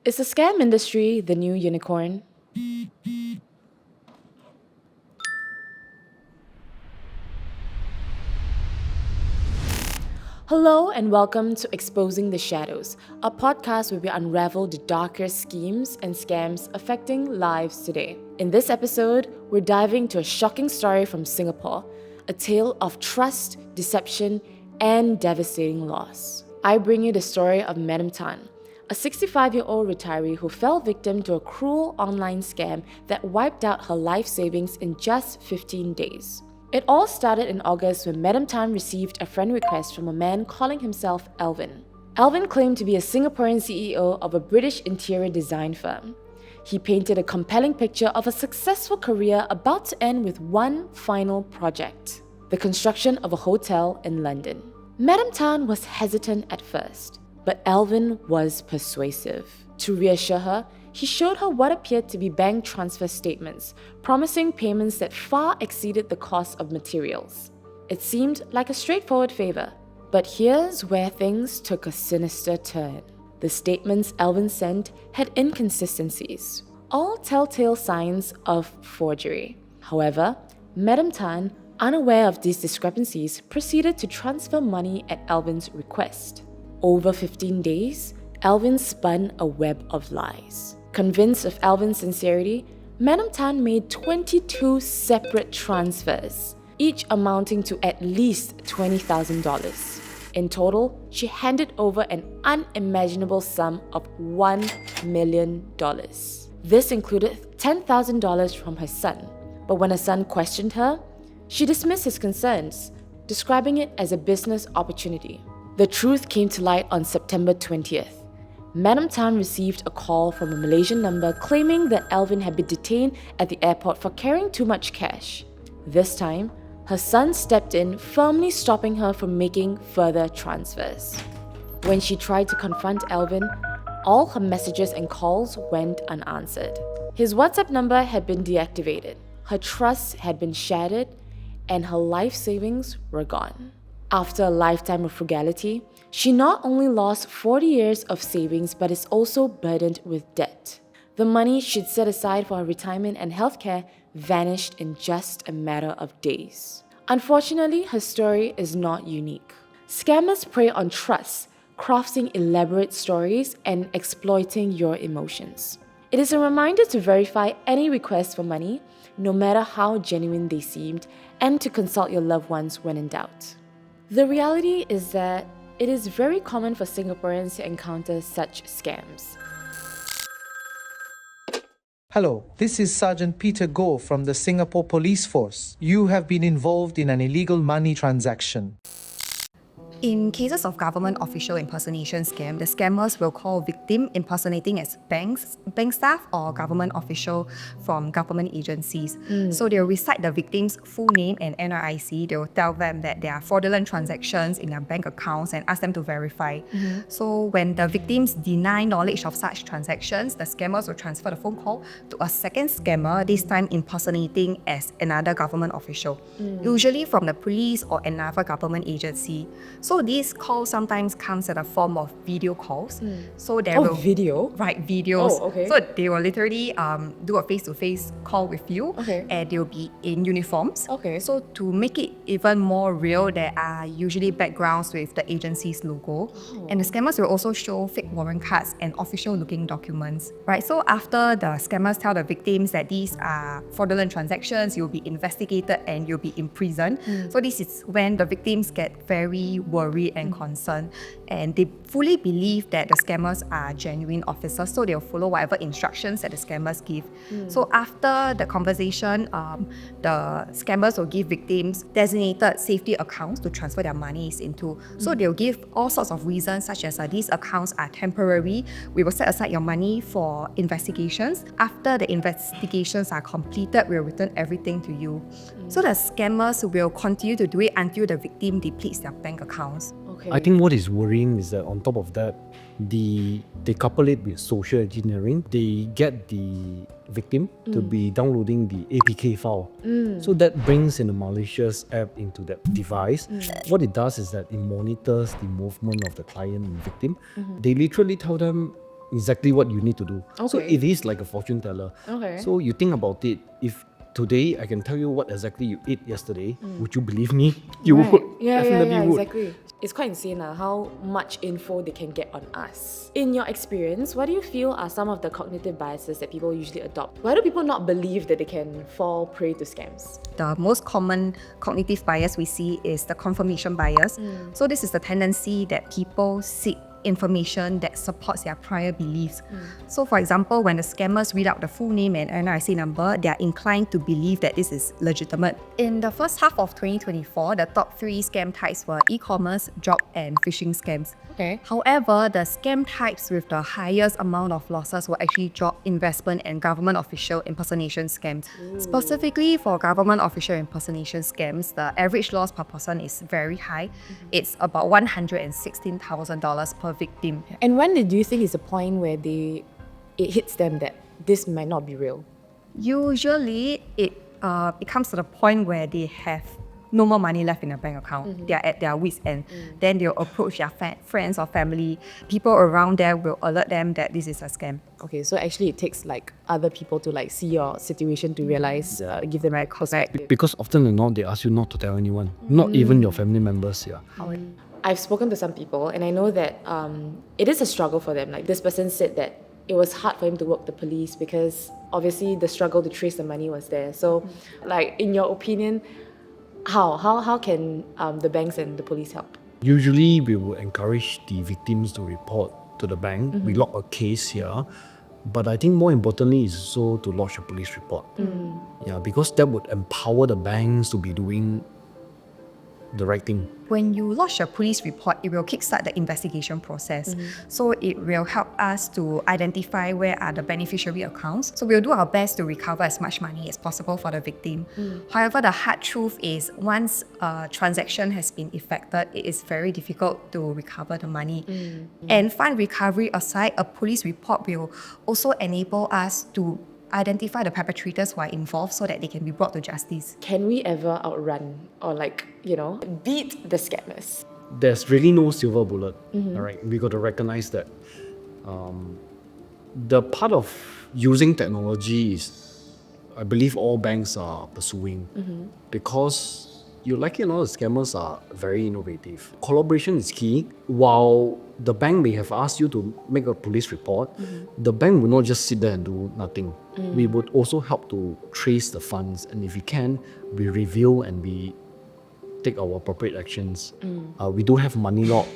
Is the scam industry the new unicorn? Hello and welcome to Exposing the Shadows, a podcast where we unravel the darker schemes and scams affecting lives today. In this episode, we're diving into a shocking story from Singapore, a tale of trust, deception, and devastating loss. I bring you the story of Madam Tan, a 65-year-old retiree who fell victim to a cruel online scam that wiped out her life savings in just 15 days. It all started in August when Madam Tan received a friend request from a man calling himself Alvin. Alvin claimed to be a Singaporean CEO of a British interior design firm. He painted a compelling picture of a successful career about to end with one final project: the construction of a hotel in London. Madam Tan was hesitant at first, but Alvin was persuasive. To reassure her, he showed her what appeared to be bank transfer statements, promising payments that far exceeded the cost of materials. It seemed like a straightforward favor, but here's where things took a sinister turn. The statements Alvin sent had inconsistencies, all telltale signs of forgery. However, Madam Tan, unaware of these discrepancies, proceeded to transfer money at Alvin's request. Over 15 days, Alvin spun a web of lies. Convinced of Alvin's sincerity, Madam Tan made 22 separate transfers, each amounting to at least $20,000. In total, she handed over an unimaginable sum of $1 million. This included $10,000 from her son, but when her son questioned her, she dismissed his concerns, describing it as a business opportunity. The truth came to light on September 20th. Madam Tan received a call from a Malaysian number claiming that Alvin had been detained at the airport for carrying too much cash. This time, her son stepped in, firmly stopping her from making further transfers. When she tried to confront Alvin, all her messages and calls went unanswered. His WhatsApp number had been deactivated, her trust had been shattered, and her life savings were gone. After a lifetime of frugality, she not only lost 40 years of savings but is also burdened with debt. The money she'd set aside for her retirement and healthcare vanished in just a matter of days. Unfortunately, her story is not unique. Scammers prey on trust, crafting elaborate stories and exploiting your emotions. It is a reminder to verify any requests for money, no matter how genuine they seemed, and to consult your loved ones when in doubt. The reality is that it is very common for Singaporeans to encounter such scams. Hello, this is Sergeant Peter Goh from the Singapore Police Force. You have been involved in an illegal money transaction. In cases of government official impersonation scam, the scammers will call victim impersonating as bank staff or government official from government agencies. So they'll recite the victim's full name and NRIC. They'll tell them that there are fraudulent transactions in their bank accounts and ask them to verify. So when the victims deny knowledge of such transactions, the scammers will transfer the phone call to a second scammer, this time impersonating as another government official, usually from the police or another government agency. So these calls sometimes comes in a form of video calls. So there will Video? Right, videos. Oh, okay. So they will literally do a face-to-face call with you, and they'll be in uniforms. Okay. So to make it even more real, there are usually backgrounds with the agency's logo, and the scammers will also show fake warrant cards and official-looking documents. Right. So after the scammers tell the victims that these are fraudulent transactions, you'll be investigated and you'll be imprisoned. So this is when the victims get very worried and concerned, and they fully believe that the scammers are genuine officers, so they'll follow whatever instructions that the scammers give. So after the conversation, the scammers will give victims designated safety accounts to transfer their monies into. So they'll give all sorts of reasons, such as these accounts are temporary, we will set aside your money for investigations. After the investigations are completed, we'll return everything to you. So the scammers will continue to do it until the victim depletes their bank accounts. Okay. I think what is worrying is that on top of that, they couple it with social engineering. They get the victim to be downloading the APK file. So that brings in a malicious app into that device. What it does is that it monitors the movement of the client and victim. They literally tell them, exactly what you need to do. So Okay. it is like a fortune teller. Okay. So you think about it, if today I can tell you what exactly you ate yesterday, would you believe me? You Right. would. Yeah, Definitely yeah, would. exactly. It's quite insane how much info they can get on us. In your experience, what do you feel are some of the cognitive biases that people usually adopt? Why do people not believe that they can fall prey to scams? The most common cognitive bias we see is the confirmation bias. So this is the tendency that people seek information that supports their prior beliefs. So for example, when the scammers read out the full name and NRIC number, they are inclined to believe that this is legitimate. In the first half of 2024, the top 3 scam types were e-commerce, job and phishing scams. Okay. However, the scam types with the highest amount of losses were actually job, investment, and government official impersonation scams. Specifically for government official impersonation scams, the average loss per person is very high. It's about $116,000 per victim. And when do you think is the point where it hits them that this might not be real? Usually, it comes to the point where they have no more money left in their bank account. They are at their wits' end. Then they'll approach their friends or family. People around there will alert them that this is a scam. Okay, so actually it takes like other people to like see your situation to realize, give them a perspective. Because often than not, they ask you not to tell anyone, not even your family members. Yeah. I've spoken to some people and I know that it is a struggle for them. Like this person said that it was hard for him to work the police because obviously the struggle to trace the money was there. So like in your opinion, how can the banks and the police help? Usually, we will encourage the victims to report to the bank. We log a case here. But I think more importantly is also to lodge a police report. Yeah, because that would empower the banks to be doing the right thing. When you lodge a police report, it will kickstart the investigation process. So it will help us to identify where are the beneficiary accounts. So we'll do our best to recover as much money as possible for the victim. However, the hard truth is once a transaction has been effected, it is very difficult to recover the money. And fund recovery aside, a police report will also enable us to identify the perpetrators who are involved so that they can be brought to justice. Can we ever outrun or beat the scammers? There's really no silver bullet. All right, we got to recognize that. The part of using technology is, I believe, all banks are pursuing because you like it or not, the scammers are very innovative. Collaboration is key. While the bank may have asked you to make a police report, the bank will not just sit there and do nothing. We would also help to trace the funds, and if we can, we reveal and we take our appropriate actions. We do have money lock.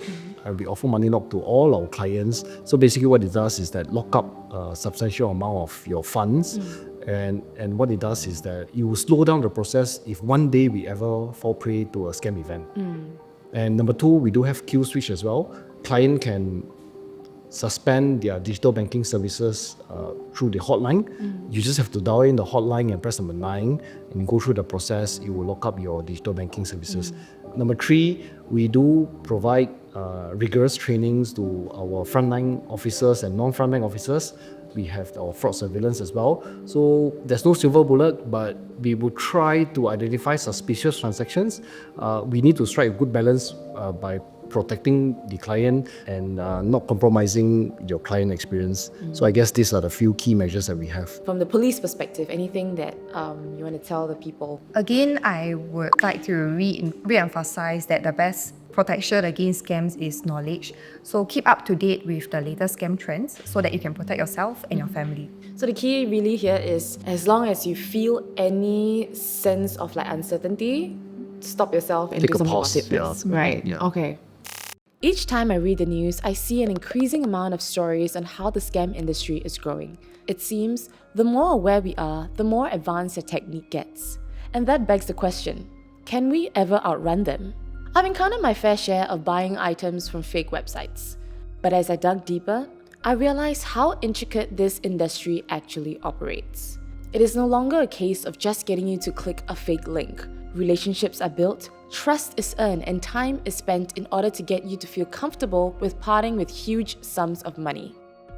We offer money lock to all our clients. So basically what it does is that lock up a substantial amount of your funds. And what it does is that it will slow down the process if one day we ever fall prey to a scam event. And number 2, we do have kill switch as well. Client can suspend their digital banking services through the hotline. You just have to dial in the hotline and press number 9 and go through the process. It will lock up your digital banking services. Number 3, we do provide rigorous trainings to our frontline officers and non-frontline officers. We have our fraud surveillance as well. So there's no silver bullet, but we will try to identify suspicious transactions. We need to strike a good balance by protecting the client and not compromising your client experience. So I guess these are the few key measures that we have. From the police perspective, anything that you want to tell the people? Again, I would like to re-emphasize that the best protection against scams is knowledge. So keep up to date with the latest scam trends so that you can protect yourself and your family. So the key really here is as long as you feel any sense of like uncertainty, stop yourself and Take do a something pause, about it first. yeah. Right. Yeah. Okay. Each time I read the news, I see an increasing amount of stories on how the scam industry is growing. It seems the more aware we are, the more advanced the technique gets. And that begs the question, can we ever outrun them? I've encountered my fair share of buying items from fake websites. But as I dug deeper, I realized how intricate this industry actually operates. It is no longer a case of just getting you to click a fake link. Relationships are built, trust is earned, and time is spent in order to get you to feel comfortable with parting with huge sums of money.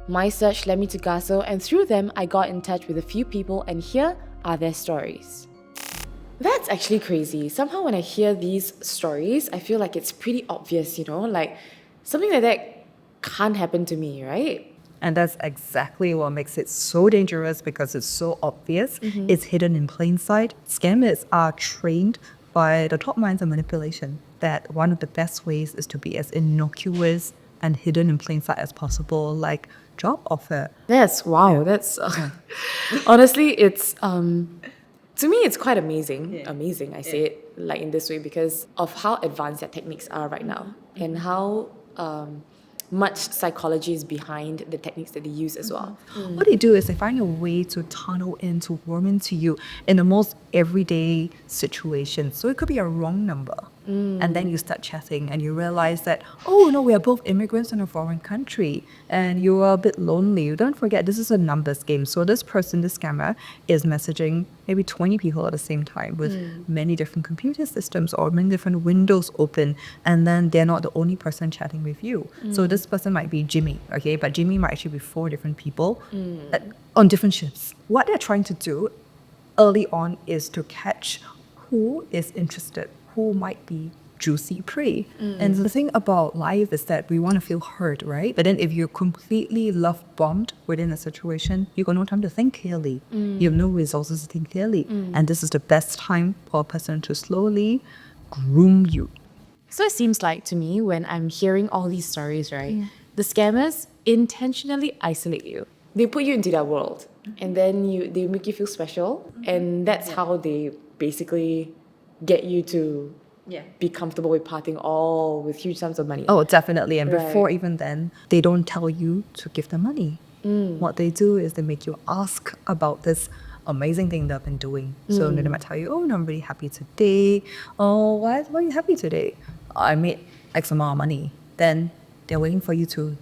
My search led me to Gaso, and through them, I got in touch with a few people, and here are their stories. That's actually crazy. Somehow when I hear these stories, I feel like it's pretty obvious, like something like that can't happen to me, right? And that's exactly what makes it so dangerous because it's so obvious. It's hidden in plain sight. Scammers are trained by the top minds of manipulation that one of the best ways is to be as innocuous and hidden in plain sight as possible, like job offer. That's wow. That's honestly, it's to me, it's quite amazing. Amazing, I say it like in this way because of how advanced their techniques are right now and how much psychology is behind the techniques that they use as well. What they do is they find a way to tunnel in, to worm into you in the most everyday situations. So it could be a wrong number. And then you start chatting and you realize that, oh no, we are both immigrants in a foreign country and you are a bit lonely. Don't forget, this is a numbers game. So this person, this scammer, is messaging maybe 20 people at the same time with many different computer systems or many different windows open. And then they're not the only person chatting with you. So this person might be Jimmy, okay? But Jimmy might actually be 4 different people on different shifts. What they're trying to do early on is to catch who is interested, who might be juicy prey. And the thing about life is that we want to feel heard, right? But then if you're completely love bombed within a situation, you got no time to think clearly. You have no resources to think clearly. And this is the best time for a person to slowly groom you. So it seems like to me when I'm hearing all these stories, right? The scammers intentionally isolate you. They put you into their world and then they make you feel special. And that's how they basically get you to be comfortable with parting all with huge sums of money. Oh, definitely. And Right. before even then, they don't tell you to give them money. What they do is they make you ask about this amazing thing they've been doing. So they might tell you, oh, no, I'm really happy today. Oh, why are you happy today? I made X amount of money. Then they're waiting for you to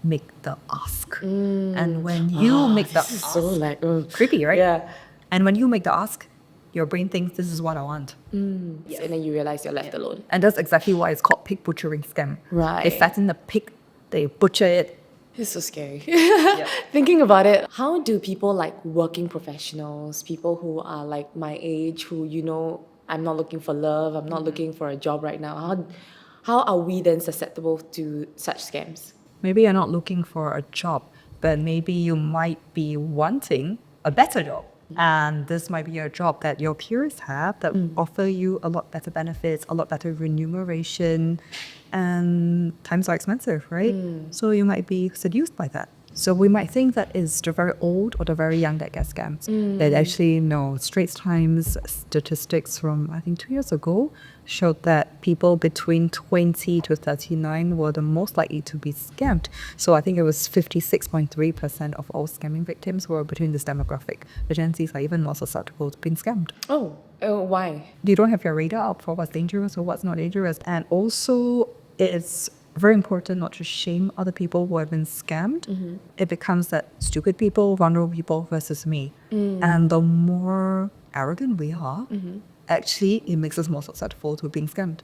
make the ask. And when you make the This is ask, so like, creepy, right? yeah. And when you make the ask, your brain thinks this is what I want. And then you realize you're left alone. And that's exactly why it's called pig butchering scam. Right. They fatten the pig, they butcher it. It's so scary. Thinking about it, how do people like working professionals, people who are like my age, who I'm not looking for love, I'm not looking for a job right now, how are we then susceptible to such scams? Maybe you're not looking for a job, but maybe you might be wanting a better job. And this might be a job that your peers have that offer you a lot better benefits, a lot better remuneration, and times are expensive, right? So you might be seduced by that. So we might think that it's the very old or the very young that get scammed. But actually, no. Straits Times statistics from, I think, 2 years ago showed that people between 20 to 39 were the most likely to be scammed. So I think it was 56.3% of all scamming victims were between this demographic. The Gen Zs are even more susceptible to being scammed. Oh, why? You don't have your radar up for what's dangerous or what's not dangerous. And also, it's very important not to shame other people who have been scammed. It becomes that stupid people, vulnerable people versus me. And the more arrogant we are, actually, it makes us more susceptible to being scammed.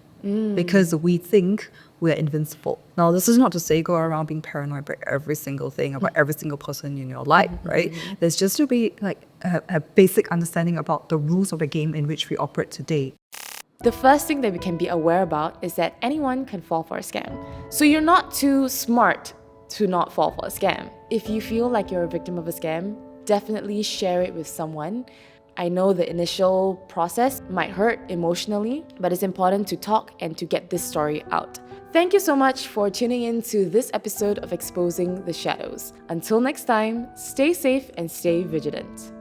Because we think we're invincible. Now, this is not to say go around being paranoid about every single thing, about every single person in your life, right? There's just to be like a basic understanding about the rules of the game in which we operate today. The first thing that we can be aware about is that anyone can fall for a scam. So you're not too smart to not fall for a scam. If you feel like you're a victim of a scam, definitely share it with someone. I know the initial process might hurt emotionally, but it's important to talk and to get this story out. Thank you so much for tuning in to this episode of Exposing the Shadows. Until next time, stay safe and stay vigilant.